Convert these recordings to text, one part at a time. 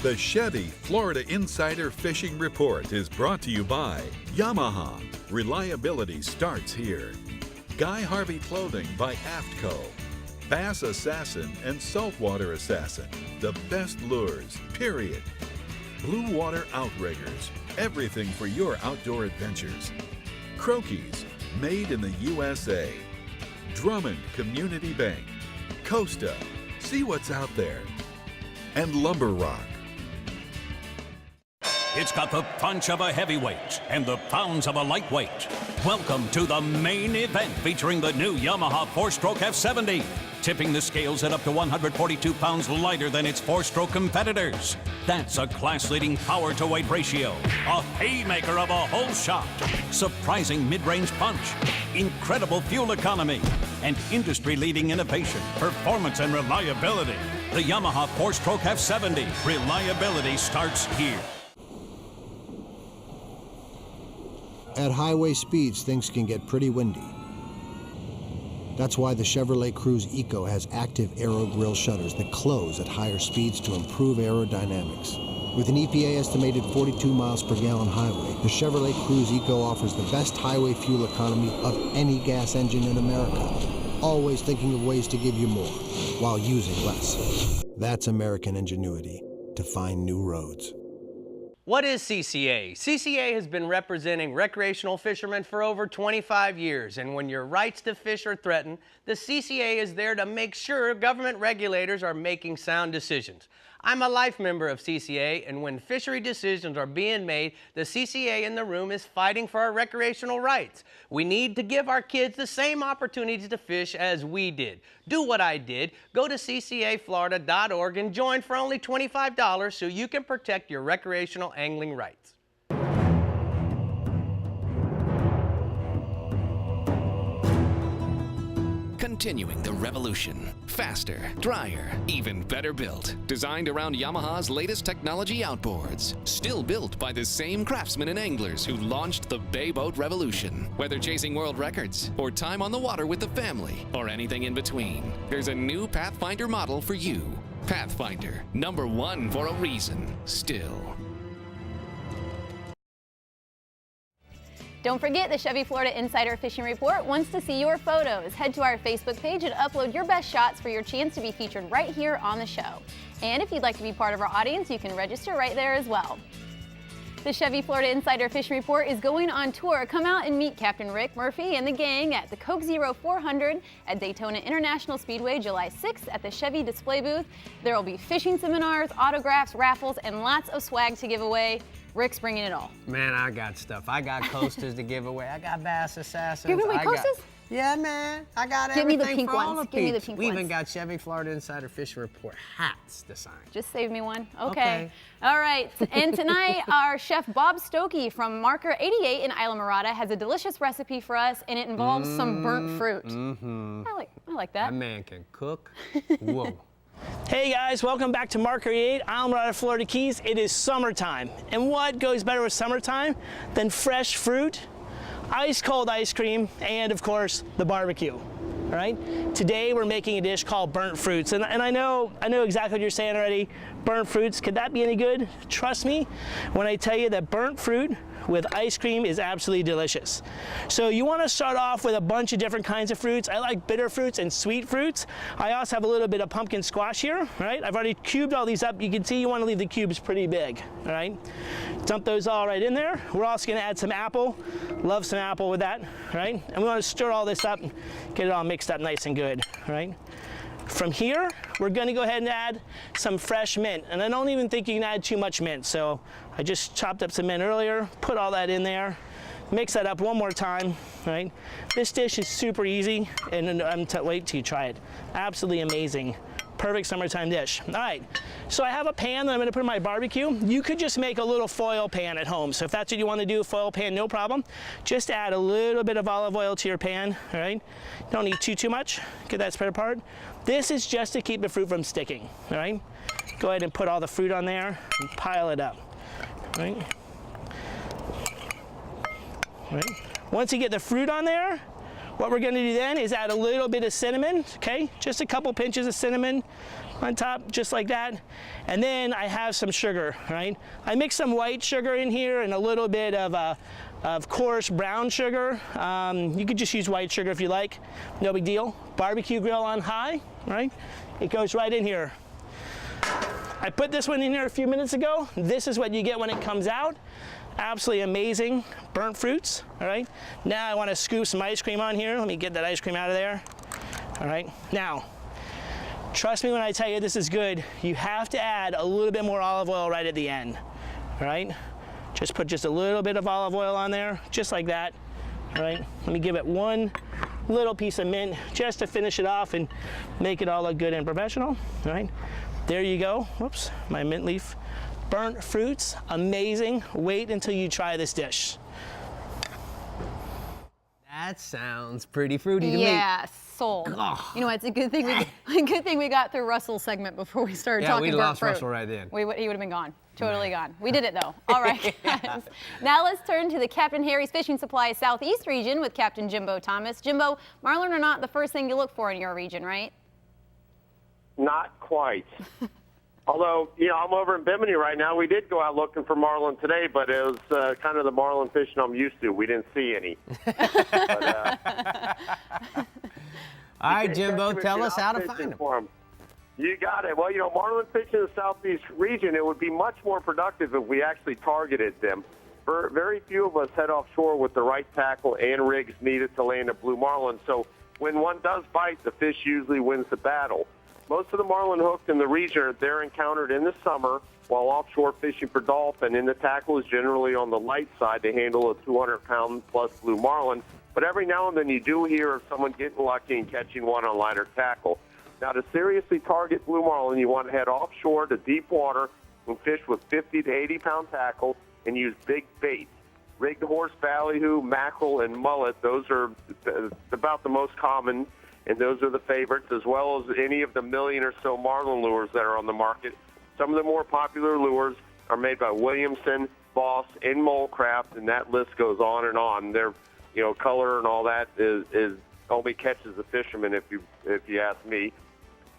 The Chevy Florida Insider Fishing Report is brought to you by Yamaha. Reliability starts here. Guy Harvey Clothing by AFTCO. Bass Assassin and Saltwater Assassin. The best lures, period. Blue Water Outriggers. Everything for your outdoor adventures. Croquis, made in the USA. Drummond Community Bank. Costa, see what's out there. And Lumber Rock. It's got the punch of a heavyweight and the pounds of a lightweight. Welcome to the main event featuring the new Yamaha 4-stroke F70. Tipping the scales at up to 142 pounds lighter than its 4-stroke competitors. That's a class-leading power-to-weight ratio, a haymaker of a whole shot, surprising mid-range punch, incredible fuel economy, and industry-leading innovation, performance, and reliability. The Yamaha 4-stroke F70. Reliability starts here. At highway speeds, things can get pretty windy. That's why the Chevrolet Cruze Eco has active aero grille shutters that close at higher speeds to improve aerodynamics. With an EPA estimated 42 miles per gallon highway, the Chevrolet Cruze Eco offers the best highway fuel economy of any gas engine in America. Always thinking of ways to give you more while using less. That's American ingenuity to find new roads. What is CCA? CCA has been representing recreational fishermen for over 25 years, and when your rights to fish are threatened, the CCA is there to make sure government regulators are making sound decisions. I'm a life member of CCA, and when fishery decisions are being made, the CCA in the room is fighting for our recreational rights. We need to give our kids the same opportunities to fish as we did. Do what I did. Go to ccaflorida.org and join for only $25 so you can protect your recreational angling rights. Continuing the revolution. Faster, drier, even better built. Designed around Yamaha's latest technology outboards. Still built by the same craftsmen and anglers who launched the Bay Boat Revolution. Whether chasing world records, or time on the water with the family, or anything in between, there's a new Pathfinder model for you. Pathfinder, #1 for a reason, still. Don't forget, the Chevy Florida Insider Fishing Report wants to see your photos. Head to our Facebook page and upload your best shots for your chance to be featured right here on the show. And if you'd like to be part of our audience, you can register right there as well. The Chevy Florida Insider Fishing Report is going on tour. Come out and meet Captain Rick Murphy and the gang at the Coke Zero 400 at Daytona International Speedway July 6th at the Chevy display booth. There will be fishing seminars, autographs, raffles, and lots of swag to give away. Rick's bringing it all. Man, I got stuff. I got coasters to give away. I got Bass Assassins. You're giving away coasters? Yeah, man. I got Give me everything the pink for all ones. the Give me the peeps. pink We ones. even got Chevy Florida Insider Fishing Report hats to sign. Just save me one. Okay. All right. And tonight, our chef Bob Stokey from Marker 88 in Isla Morada has a delicious recipe for us, and it involves some burnt fruit. I like that. That man can cook. Whoa. Hey guys, welcome back to Marker 88, Isla Morada, Florida Keys. It is summertime, and what goes better with summertime than fresh fruit, ice cold ice cream, and of course the barbecue. All right. Today we're making a dish called burnt fruits, and I know exactly what you're saying already. Burnt fruits, could that be any good? Trust me when I tell you that burnt fruit with ice cream is absolutely delicious. So you want to start off with a bunch of different kinds of fruits. I like bitter fruits and sweet fruits. I also have a little bit of pumpkin squash here, right? I've already cubed all these up. You can see you want to leave the cubes pretty big, all right? Dump those all right in there. We're also going to add some apple. Love some apple with that, right? And we want to stir all this up and get it all mixed up nice and good, right? From here, we're going to go ahead and add some fresh mint. And I don't even think you can add too much mint. So I just chopped up some mint earlier, put all that in there, mix that up one more time, right? This dish is super easy, and wait till you try it. Absolutely amazing. Perfect summertime dish. All right, so I have a pan that I'm going to put in my barbecue. You could just make a little foil pan at home. So if that's what you want to do, foil pan, no problem. Just add a little bit of olive oil to your pan, all right? Don't need too much. Get that spread apart. This is just to keep the fruit from sticking, all right? Go ahead and put all the fruit on there and pile it up, all right? All right. Once you get the fruit on there, what we're going to do then is add a little bit of cinnamon, okay? Just a couple pinches of cinnamon, on top, just like that. And then I have some sugar, right? I mix some white sugar in here and a little bit of coarse brown sugar. You could just use white sugar if you like, no big deal. Barbecue grill on high, right? It goes right in here. I put this one in here a few minutes ago. This is what you get when it comes out. Absolutely amazing burnt fruits, all right? Now I want to scoop some ice cream on here. Let me get that ice cream out of there, all right? Now, trust me when I tell you this is good, you have to add a little bit more olive oil right at the end, all right? Just put just a little bit of olive oil on there, just like that, all right? Let me give it one little piece of mint just to finish it off and make it all look good and professional, all right? There you go. Whoops, my mint leaf. Burnt fruits, amazing. Wait until you try this dish. That sounds pretty fruity to me. Yeah, sold. Ugh. You know what? It's a good thing we got through Russell's segment before we started talking we burnt lost fruit. Russell right then. He would have been gone. Totally gone. We did it though. All right, guys. Now let's turn to the Captain Harry's Fishing Supply Southeast region with Captain Jimbo Thomas. Jimbo, marlin are not the first thing you look for in your region, right? Not quite. Although, you know, I'm over in Bimini right now. We did go out looking for marlin today, but it was kind of the marlin fishing I'm used to. We didn't see any. All right, Jimbo, tell us how to find them. You got it. Well, you know, marlin fishing in the southeast region, it would be much more productive if we actually targeted them. Very few of us head offshore with the right tackle and rigs needed to land a blue marlin. So when one does bite, the fish usually wins the battle. Most of the marlin hooked in the region, they're encountered in the summer while offshore fishing for dolphin, and the tackle is generally on the light side to handle a 200-pound-plus blue marlin. But every now and then you do hear of someone getting lucky and catching one on lighter tackle. Now, to seriously target blue marlin, you want to head offshore to deep water and fish with 50 to 80-pound tackle and use big baits. Rigged horse ballyhoo, mackerel, and mullet, those are about the most common, and those are the favorites, as well as any of the million or so marlin lures that are on the market. Some of the more popular lures are made by Williamson, Boss, and Molecraft, and that list goes on and on. Their, you know, color and all that is only catches the fisherman, if you ask me.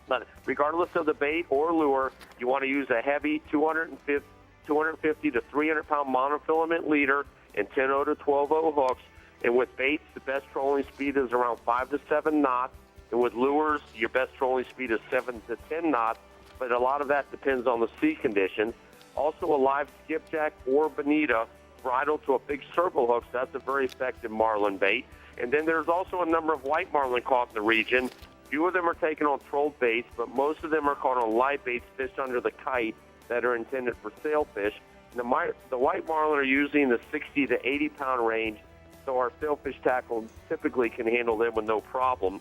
But regardless of the bait or lure, you want to use a heavy 250 to 300-pound monofilament leader and 10-0 to 12-0 hooks. And with baits, the best trolling speed is around 5 to 7 knots. And with lures, your best trolling speed is 7 to 10 knots. But a lot of that depends on the sea conditions. Also, a live skipjack or bonita bridled to a big circle hook, so that's a very effective marlin bait. And then there's also a number of white marlin caught in the region. Few of them are taken on trolled baits, but most of them are caught on live baits fished under the kite that are intended for sailfish. And the white marlin are usually in the 60 to 80-pound range, so our sailfish tackle typically can handle them with no problem.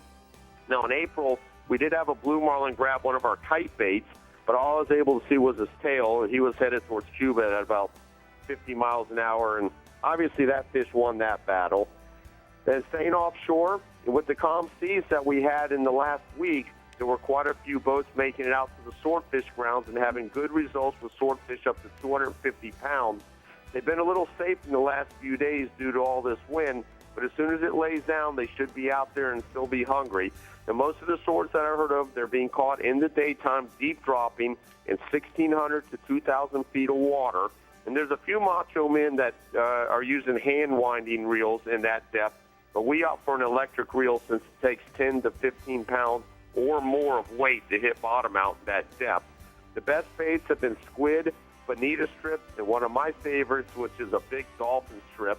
Now, in April, we did have a blue marlin grab one of our kite baits, but all I was able to see was his tail, and he was headed towards Cuba at about 50 miles an hour, and obviously that fish won that battle. Then staying offshore, with the calm seas that we had in the last week, there were quite a few boats making it out to the swordfish grounds and having good results with swordfish up to 250 pounds. They've been a little safe in the last few days due to all this wind, but as soon as it lays down, they should be out there and still be hungry. Now, most of the swords that I heard of, they're being caught in the daytime, deep dropping in 1,600 to 2,000 feet of water. And there's a few macho men that are using hand-winding reels in that depth, but we opt for an electric reel since it takes 10 to 15 pounds or more of weight to hit bottom out in that depth. The best baits have been squid, bonita strips, and one of my favorites, which is a big dolphin strip.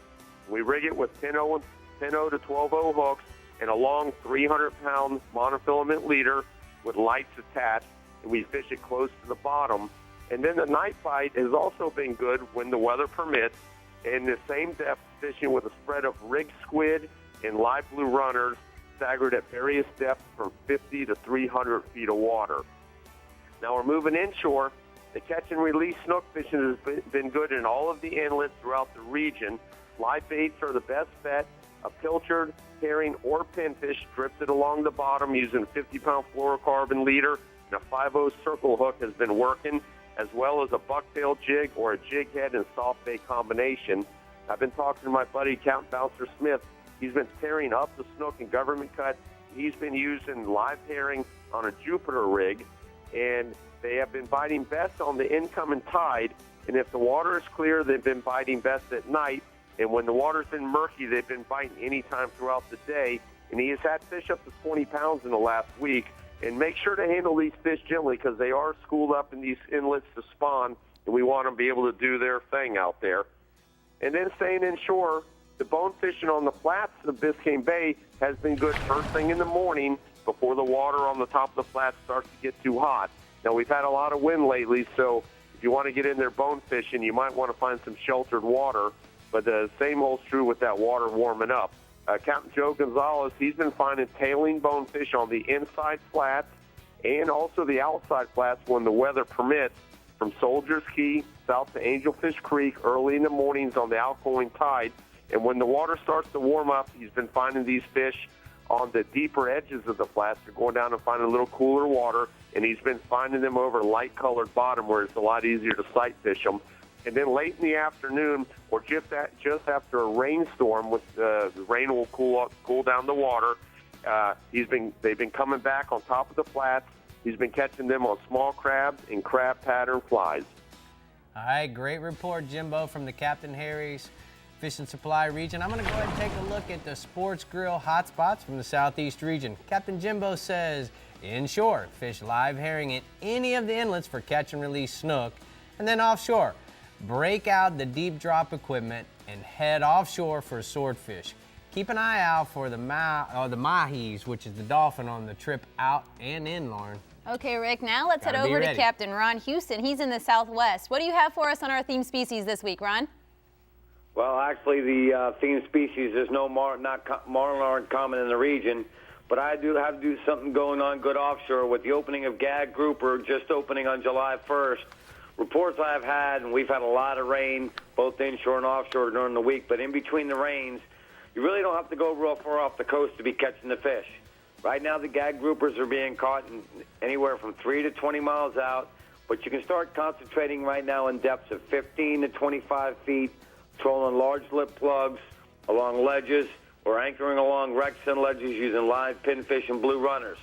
We rig it with 10-0 to 12-0 hooks and a long 300-pound monofilament leader with lights attached, and we fish it close to the bottom. And then the night bite has also been good when the weather permits, in the same depth, fishing with a spread of rigged squid and live blue runners staggered at various depths from 50 to 300 feet of water. Now we're moving inshore. The catch and release snook fishing has been good in all of the inlets throughout the region. Live baits are the best bet. A pilchard, herring, or pinfish drifted along the bottom using a 50-pound fluorocarbon leader and a 5-0 circle hook has been working, as well as a bucktail jig or a jig head and soft bait combination. I've been talking to my buddy, Count Bouncer Smith. He's been tearing up the snook and government cut. He's been using live herring on a Jupiter rig. and they have been biting best on the incoming tide. And if the water is clear, they've been biting best at night. And when the water's been murky, they've been biting any time throughout the day. And he has had fish up to 20 pounds in the last week. And make sure to handle these fish gently because they are schooled up in these inlets to spawn, and we want them to be able to do their thing out there. And then staying inshore, the bone fishing on the flats of Biscayne Bay has been good first thing in the morning before the water on the top of the flats starts to get too hot. Now, we've had a lot of wind lately, so if you want to get in there bone fishing, you might want to find some sheltered water. But the same holds true with that water warming up. Captain Joe Gonzalez, he's been finding tailing bonefish on the inside flats and also the outside flats when the weather permits, from Soldier's Key south to Angelfish Creek early in the mornings on the outgoing tide. And when the water starts to warm up, he's been finding these fish on the deeper edges of the flats. They're going down and finding a little cooler water, and he's been finding them over light-colored bottom where it's a lot easier to sight fish them. And then late in the afternoon, or just after a rainstorm, with the rain will cool down the water, they've been coming back on top of the flats. He's been catching them on small crabs and crab pattern flies. All right, great report, Jimbo, from the Captain Harry's Fishing Supply region. I'm going to go ahead and take a look at the sports grill hotspots from the southeast region. Captain Jimbo says, inshore, fish live herring in any of the inlets for catch and release snook. And then offshore, break out the deep drop equipment and head offshore for swordfish. Keep an eye out for the mahis, which is the dolphin, on the trip out and in, Lauren. Okay, Rick, now let's head over to Captain Ron Houston. He's in the Southwest. What do you have for us on our theme species this week, Ron? Well, actually, the theme species is marlin aren't common in the region, but I do have to do something going on good offshore with the opening of gag grouper just opening on July 1st. Reports I've had, and we've had a lot of rain, both inshore and offshore during the week, but in between the rains, you really don't have to go real far off the coast to be catching the fish. Right now, the gag groupers are being caught anywhere from 3 to 20 miles out, but you can start concentrating right now in depths of 15 to 25 feet, trolling large lip plugs along ledges or anchoring along wrecks and ledges using live pinfish and blue runners.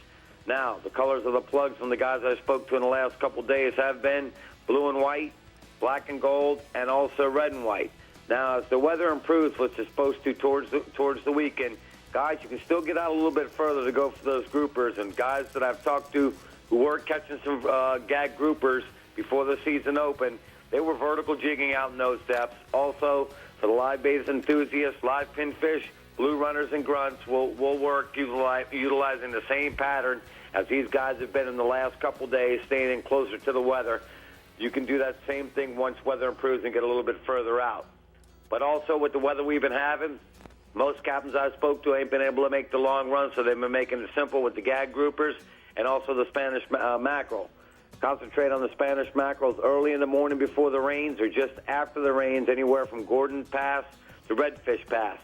Now, the colors of the plugs from the guys I spoke to in the last couple days have been blue and white, black and gold, and also red and white. Now, as the weather improves, which it's supposed to towards the weekend, guys, you can still get out a little bit further to go for those groupers. And guys that I've talked to who were catching some gag groupers before the season opened, they were vertical jigging out in those depths. Also, for the live bass enthusiasts, live pinfish, blue runners, and grunts will work utilizing the same pattern as these guys have been in the last couple days, staying in closer to the weather. You can do that same thing once weather improves and get a little bit further out. But also with the weather we've been having, most captains I spoke to ain't been able to make the long run, so they've been making it simple with the gag groupers and also the Spanish mackerel. Concentrate on the Spanish mackerels early in the morning before the rains or just after the rains, anywhere from Gordon Pass to Redfish Pass.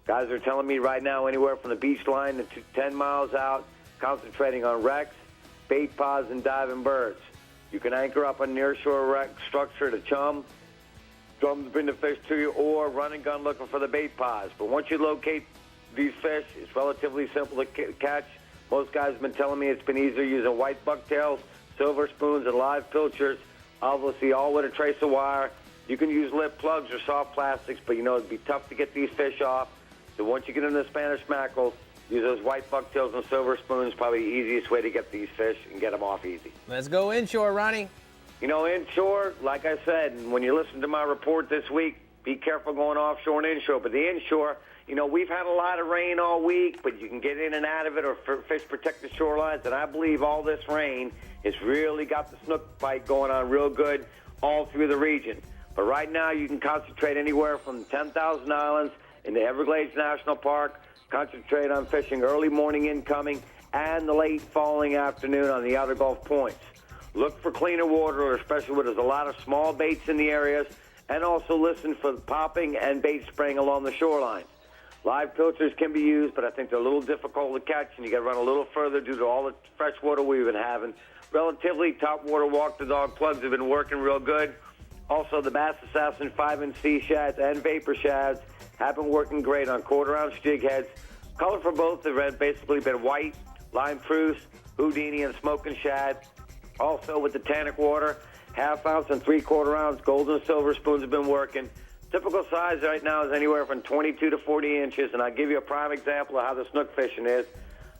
Guys are telling me right now anywhere from the beach line to 10 miles out, concentrating on wrecks, bait pods, and diving birds. You can anchor up a nearshore wreck structure to drum to bring the fish to you, or run and gun looking for the bait pods. But once you locate these fish, it's relatively simple to catch. Most guys have been telling me it's been easier using white bucktails, silver spoons, and live pilchers, obviously all with a trace of wire. You can use lip plugs or soft plastics, but it'd be tough to get these fish off. So once you get into the Spanish mackerel, use those white bucktails and silver spoons, probably the easiest way to get these fish and get them off easy. Let's go inshore, Ronnie. Inshore, like I said, and when you listen to my report this week, be careful going offshore and inshore. But the inshore, we've had a lot of rain all week, but you can get in and out of it, or fish protect the shorelines. And I believe all this rain has really got the snook bite going on real good all through the region. But right now, you can concentrate anywhere from 10,000 Islands in the Everglades National Park, concentrate on fishing early morning incoming and the late falling afternoon on the outer Gulf points. Look for cleaner water, especially where there's a lot of small baits in the areas, and also listen for popping and bait spraying along the shorelines. Live pilchers can be used, but I think they're a little difficult to catch, and you got to run a little further due to all the fresh water we've been having. Relatively, topwater walk-the-dog plugs have been working real good. Also, the Bass Assassin 5-inch sea shads and vapor shads have been working great on quarter-ounce jig heads. Color for both have basically been white, lime truce, Houdini, and smoking shad. Also with the tannic water, 1/2 ounce and 3/4 ounce gold and silver spoons have been working. Typical size right now is anywhere from 22 to 40 inches, and I'll give you a prime example of how the snook fishing is.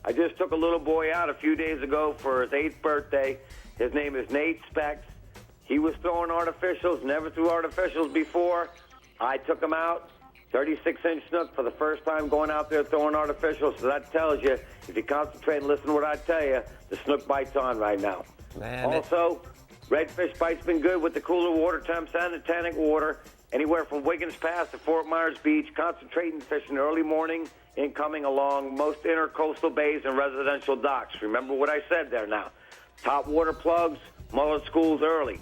I just took a little boy out a few days ago for his 8th birthday. His name is Nate Specs. He was throwing artificials, never threw artificials before. I took him out, 36-inch snook for the first time going out there throwing artificials. So that tells you, if you concentrate and listen to what I tell you, the snook bite's on right now. Man, also, redfish bite's been good with the cooler water temps and the tannic water. Anywhere from Wiggins Pass to Fort Myers Beach, concentrating fishing early morning, incoming along most intercoastal bays and residential docks. Remember what I said there now. Top water plugs, mullet schools early.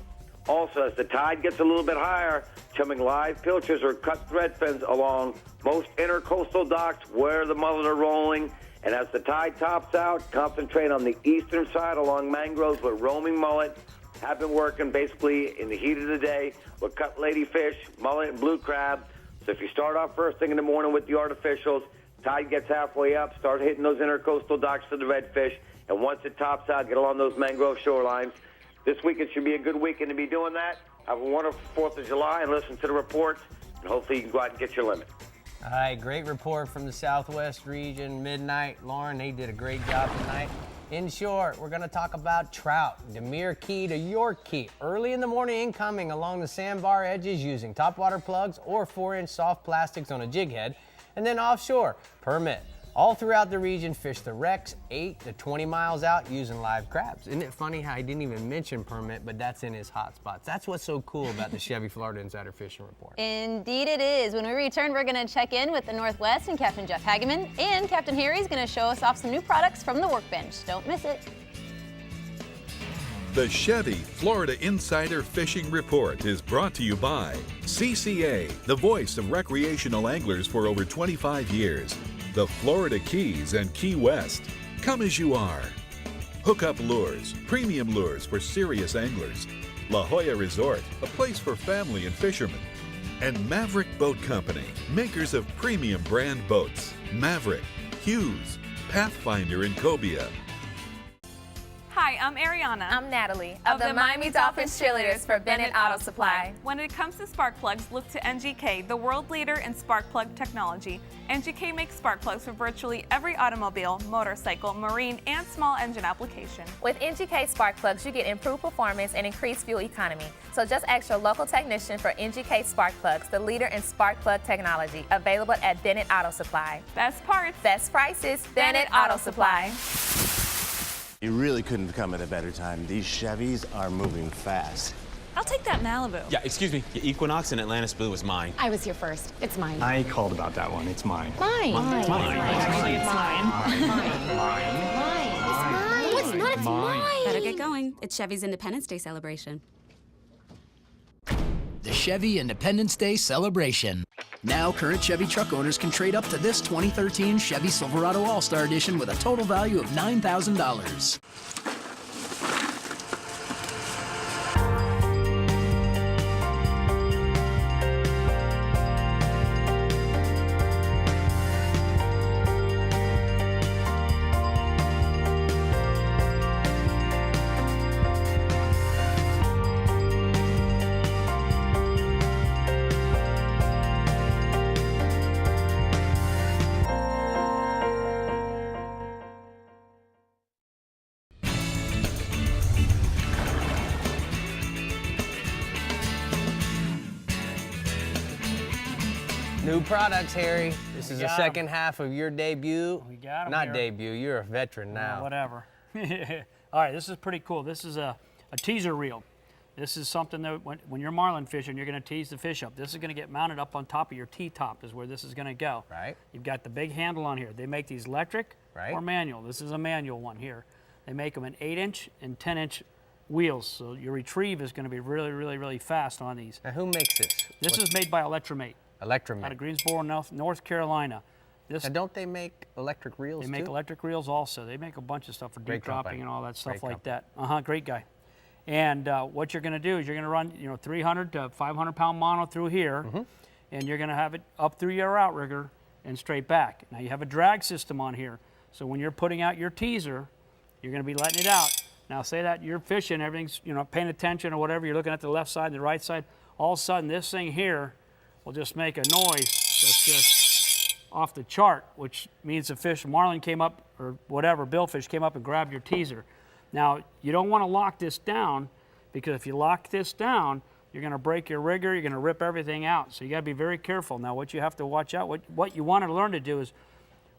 Also, as the tide gets a little bit higher, chumming live pilchers or cut thread fins along most intercoastal docks where the mullet are rolling. And as the tide tops out, concentrate on the eastern side along mangroves where roaming mullet have been working basically in the heat of the day with cut ladyfish, mullet, and blue crab. So if you start off first thing in the morning with the artificials, tide gets halfway up, start hitting those intercoastal docks for the redfish, and once it tops out, get along those mangrove shorelines. This weekend should be a good weekend to be doing that. Have a wonderful 4th of July and listen to the reports, and hopefully you can go out and get your limit. All right, great report from the Southwest region, Midnight. Lauren, they did a great job tonight. In short, we're going to talk about trout, DEMERE key to York key. Early in the morning incoming along the sandbar edges using topwater plugs or 4-inch soft plastics on a jig head. And then offshore, permit. All throughout the region, fish the wrecks 8 to 20 miles out using live crabs. Isn't it funny how he didn't even mention permit, but that's in his hot spots? That's what's so cool about the Chevy Florida Insider Fishing Report. Indeed it is. When we return, we're going to check in with the Northwest and Captain Jeff Hageman, and Captain Harry's going to show us off some new products from the workbench. Don't miss it. The Chevy Florida Insider Fishing Report is brought to you by CCA, the voice of recreational anglers for over 25 years. The Florida Keys and Key West. Come as you are. Hookup Lures, premium lures for serious anglers. La Jolla Resort, a place for family and fishermen. And Maverick Boat Company, makers of premium brand boats. Maverick, Hughes, Pathfinder, and Cobia. Hi, I'm Ariana. I'm Natalie of the Miami Dolphins cheerleaders for Bennett Auto Supply. When it comes to spark plugs, look to NGK, the world leader in spark plug technology. NGK makes spark plugs for virtually every automobile, motorcycle, marine, and small engine application. With NGK spark plugs, you get improved performance and increased fuel economy. So just ask your local technician for NGK spark plugs, the leader in spark plug technology, available at Bennett Auto Supply. Best parts, best prices, Bennett Auto Supply. You really couldn't come at a better time. These Chevys are moving fast. I'll take that Malibu. Yeah, excuse me. The Equinox and Atlantis Blue is mine. I was here first. It's mine. I called about that one. It's mine. Mine. Mine. Actually, it's mine. Mine. No, it's not. It's mine. Better get going. It's Chevy's Independence Day celebration. The Chevy Independence Day celebration. Now, current Chevy truck owners can trade up to this 2013 Chevy Silverado All-Star Edition with a total value of $9,000. New products, Harry. This is the second half of your debut. We got 'em Not here. debut, you're a veteran now. Whatever. All right, this is pretty cool. This is a teaser reel. This is something that when you're marlin fishing, you're going to tease the fish up. This is going to get mounted up on top of your T-top is where this is going to go. Right. You've got the big handle on here. They make these electric or manual. This is a manual one here. They make them in 8-inch and 10-inch wheels, so your retrieve is going to be really, really, really fast on these. Now, who makes this? This is made by Electromate. Electromate. Out of Greensboro, North Carolina. Now, don't they make electric reels They make too? electric reels also. They make a bunch of stuff for Great deep dropping company. and all that stuff Great like that. Great guy. And what you're going to do is you're going to run 300 to 500 pound mono through here, and you're going to have it up through your outrigger and straight back. Now you have a drag system on here, so when you're putting out your teaser, you're going to be letting it out. Now say that you're fishing, everything's, you know, paying attention or whatever, you're looking at the left side and the right side, all of a sudden this thing here will just make a noise that's just off the chart, which means the fish, marlin came up, or whatever, billfish came up and grabbed your teaser. Now, you don't want to lock this down, because if you lock this down, you're going to break your rigger, you're going to rip everything out. So you got to be very careful. Now, what you have to watch out, what you want to learn to do is,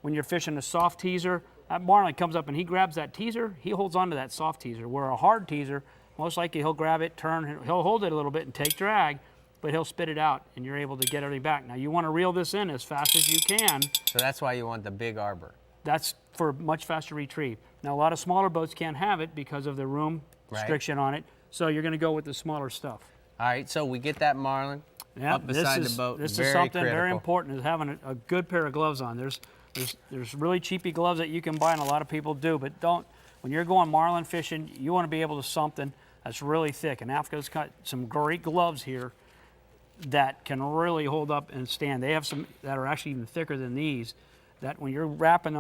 when you're fishing a soft teaser, that marlin comes up and he grabs that teaser, he holds on to that soft teaser. Where a hard teaser, most likely he'll grab it, turn, he'll hold it a little bit and take drag, but he'll spit it out and you're able to get everything back. Now you want to reel this in as fast as you can. So that's why you want the big arbor. That's for much faster retrieve. Now a lot of smaller boats can't have it because of the room restriction on it, so you're going to go with the smaller stuff. All right, so we get that marlin up beside the boat. This is something very important, is having a good pair of gloves on. There's really cheapy gloves that you can buy, and a lot of people do, but don't. When you're going marlin fishing, you want to be able to something that's really thick, and AFTCO's got some great gloves here that can really hold up and stand. They have some that are actually even thicker than these, that when you're wrapping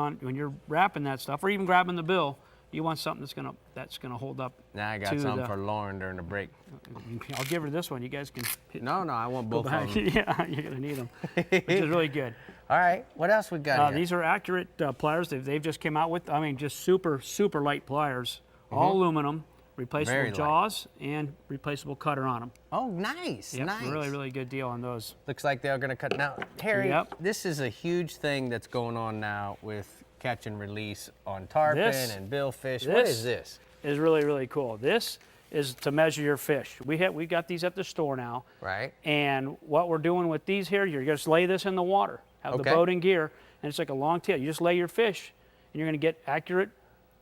that stuff, or even grabbing the bill, you want something that's gonna hold up. Now I got some for Lauren during the break. I'll give her this one. You guys can. No, I want both of them. Yeah, you're gonna need them, which is really good. All right, what else we got here? These are accurate pliers. They've just came out with, I mean, just super light pliers, all aluminum, replaceable jaws, and replaceable cutter on them. Oh, nice, yep, nice. Really good deal on those. Looks like they're gonna cut. Now, Harry, this is a huge thing that's going on now with catch and release on tarpon and billfish. What is this? Is really cool. This is to measure your fish. We got these at the store now. Right. And what we're doing with these here, you're just lay this in the water, have the boat in gear, and it's like a long tail. You just lay your fish, and you're going to get accurate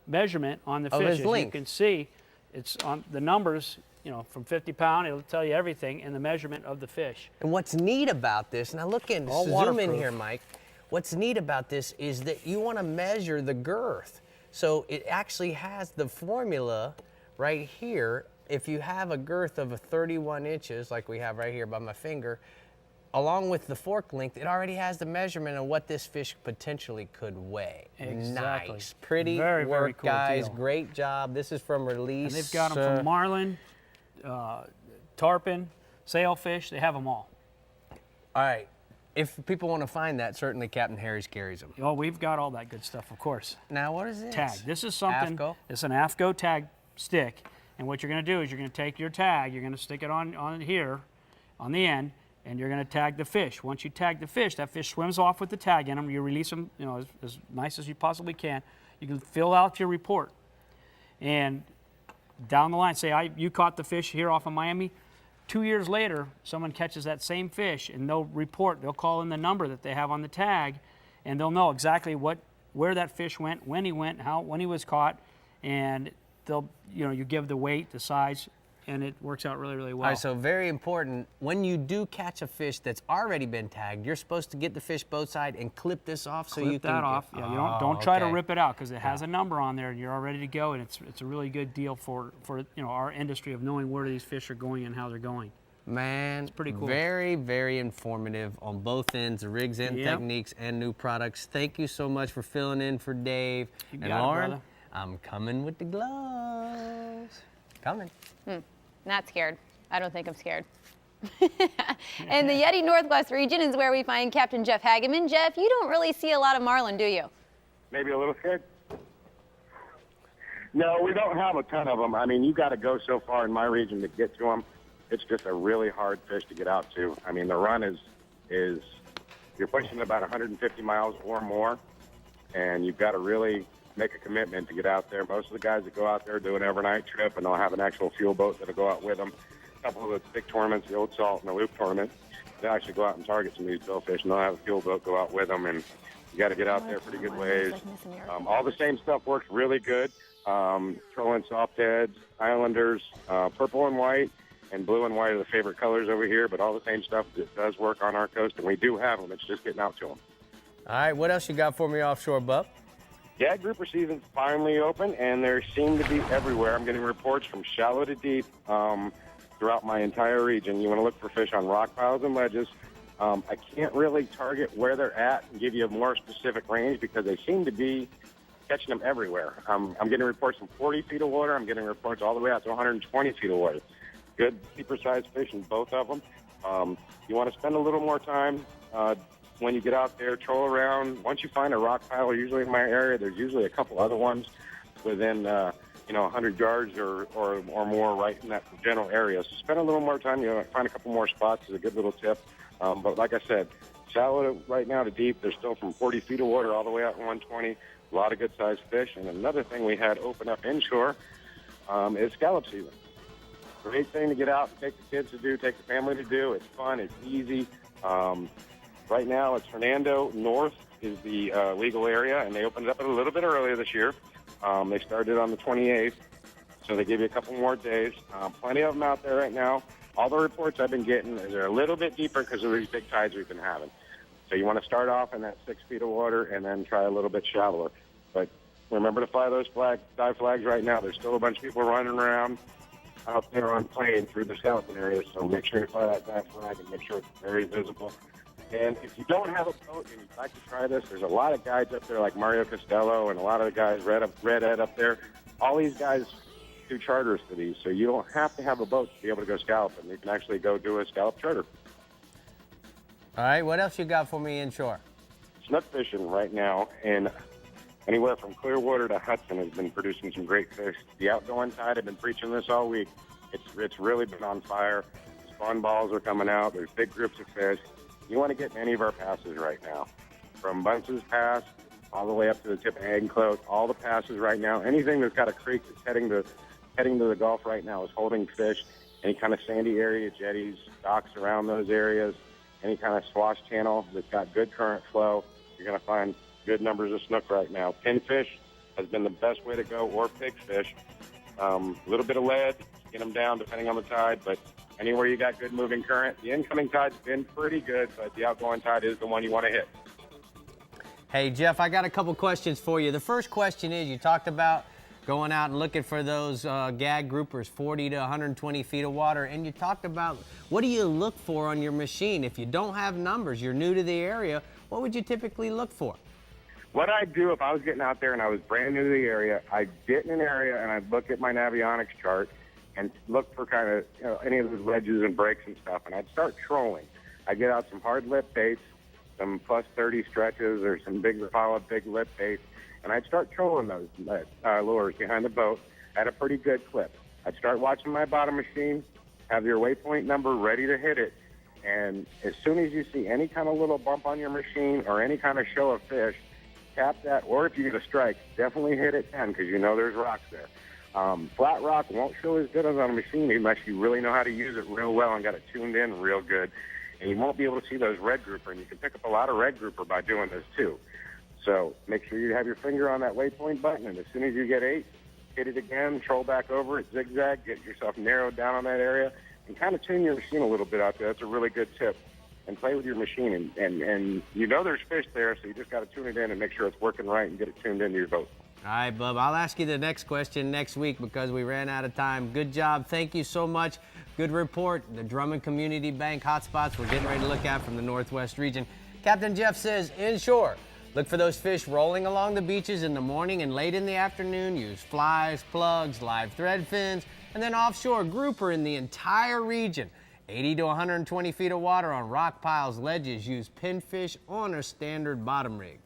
measurement on the fish. As you can see, it's on the numbers. You know, from 50 pound, it'll tell you everything in the measurement of the fish. And what's neat about this, now look in, zoom in here, Mike. What's neat about this is that you want to measure the girth. So it actually has the formula right here. If you have a girth of 31 inches, like we have right here by my finger, along with the fork length, it already has the measurement of what this fish potentially could weigh. Exactly. Nice. Pretty very work, cool guys. deal. Great job. This is from Release. And they've got them from marlin, tarpon, sailfish. They have them all. All right. If people want to find that, certainly Captain Harry's carries them. Oh, we've got all that good stuff, of course. Now, what is this? Tag. This is something. AFTCO? It's an AFTCO tag stick. And what you're going to do is you're going to take your tag, you're going to stick it on here, on the end, and you're going to tag the fish. Once you tag the fish, that fish swims off with the tag in them. You release them, you know, as nice as you possibly can. You can fill out your report. And down the line, say you caught the fish here off of Miami. 2 years later, someone catches that same fish, and they'll report. They'll call in the number that they have on the tag, and they'll know exactly where that fish went, when he went, when he was caught, and they'll, you know, you give the weight, the size, and it works out really well. All right, so very important, when you do catch a fish that's already been tagged, you're supposed to get the fish both sides and clip this off so you can clip that off. Yeah, you don't try to rip it out, because it has a number on there and you're all ready to go, and it's a really good deal for you know, our industry of knowing where these fish are going and how they're going. Man, it's pretty cool. Very informative on both ends, the rigs and techniques and new products. Thank you so much for filling in for Dave. You and got Lauren, it, brother. I'm coming with the gloves. Coming. Not scared. I don't think I'm scared. And the Yeti Northwest region is where we find Captain Jeff Hageman. Jeff, you don't really see a lot of marlin, do you? Maybe a little scared. No, we don't have a ton of them. I mean, you got to go so far in my region to get to them. It's just a really hard fish to get out to. I mean, the run is you're pushing about 150 miles or more, and you've got to really make a commitment to get out there. Most of the guys that go out there do an overnight trip, and they'll have an actual fuel boat that'll go out with them. A couple of the big tournaments, the Old Salt and the Loop tournament, they actually go out and target some of these billfish, and they'll have a fuel boat go out with them, and you got to get out there pretty good ways. All the same stuff works really good. Trolling soft heads, Islanders, purple and white, and blue and white are the favorite colors over here, but all the same stuff that does work on our coast, and we do have them. It's just getting out to them. All right, what else you got for me offshore, Bub? Yeah, grouper season's finally open, and they seem to be everywhere. I'm getting reports from shallow to deep throughout my entire region. You want to look for fish on rock piles and ledges. I can't really target where they're at and give you a more specific range because they seem to be catching them everywhere. I'm getting reports from 40 feet of water. I'm getting reports all the way out to 120 feet of water. Good, keeper-sized fish in both of them. You want to spend a little more time when you get out there, troll around. Once you find a rock pile, usually in my area, there's usually a couple other ones within 100 yards or more right in that general area. So spend a little more time. Find a couple more spots is a good little tip. But like I said, shallow right now to deep. There's still from 40 feet of water all the way out to 120. A lot of good-sized fish. And another thing we had open up inshore is scallop season. Great thing to get out and take the kids to do, take the family to do. It's fun. It's easy. Right now, it's Fernando North is the legal area, and they opened it up a little bit earlier this year. They started on the 28th, so they give you a couple more days. Plenty of them out there right now. All the reports I've been getting is they're a little bit deeper because of these big tides we've been having. So you want to start off in that 6 feet of water and then try a little bit shallower. But remember to fly those dive flags right now. There's still a bunch of people running around out there on plane through the scalloping area, so make sure you fly that dive flag and make sure it's very visible. And if you don't have a boat and you'd like to try this, there's a lot of guides up there like Mario Costello and a lot of the guys, Red Ed up there. All these guys do charters for these, so you don't have to have a boat to be able to go scalloping. You can actually go do a scallop charter. All right, what else you got for me inshore? Snook fishing right now, and anywhere from Clearwater to Hudson has been producing some great fish. The outgoing tide, I've been preaching this all week. It's really been on fire. Spawn balls are coming out. There's big groups of fish. You want to get in any of our passes right now. From Bunce's Pass all the way up to the tip of Anclote, all the passes right now. Anything that's got a creek that's heading to the Gulf right now is holding fish. Any kind of sandy area, jetties, docks around those areas, any kind of swash channel that's got good current flow, you're going to find good numbers of snook right now. Pinfish has been the best way to go, or pigfish. A little bit of lead, get them down depending on the tide, but anywhere you got good moving current. The incoming tide's been pretty good, but the outgoing tide is the one you want to hit. Hey, Jeff, I got a couple questions for you. The first question is, you talked about going out and looking for those gag groupers, 40 to 120 feet of water, and you talked about what do you look for on your machine? If you don't have numbers, you're new to the area, what would you typically look for? What I'd do if I was getting out there and I was brand new to the area, I'd get in an area and I'd look at my Navionics chart and look for kind of any of those ledges and breaks and stuff, and I'd start trolling. I'd get out some hard lip baits, some plus 30 stretches or some big lip baits, and I'd start trolling those lures behind the boat at a pretty good clip. I'd start watching my bottom machine, have your waypoint number ready to hit it, and as soon as you see any kind of little bump on your machine or any kind of show of fish, cap that, or if you get a strike, definitely hit it 10 because you know there's rocks there. Flat rock won't show as good as on a machine unless you really know how to use it real well and got it tuned in real good. And you won't be able to see those red grouper, and you can pick up a lot of red grouper by doing this too. So make sure you have your finger on that waypoint button, and as soon as you get 8, hit it again, troll back over it, zigzag, get yourself narrowed down on that area, and kind of tune your machine a little bit out there. That's a really good tip. And play with your machine, and you know there's fish there, so you just got to tune it in and make sure it's working right and get it tuned into your boat. All right, Bub, I'll ask you the next question next week because we ran out of time. Good job. Thank you so much. Good report. The Drummond Community Bank hotspots we're getting ready to look at from the Northwest region. Captain Jeff says, inshore, look for those fish rolling along the beaches in the morning and late in the afternoon. Use flies, plugs, live thread fins, and then offshore grouper in the entire region. 80 to 120 feet of water on rock piles, ledges. Use pinfish on a standard bottom rig.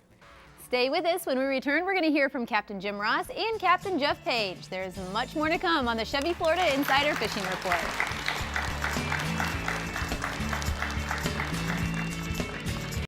Stay with us. When we return, we're going to hear from Captain Jim Ross and Captain Jeff Page. There's much more to come on the Chevy Florida Insider Fishing Report.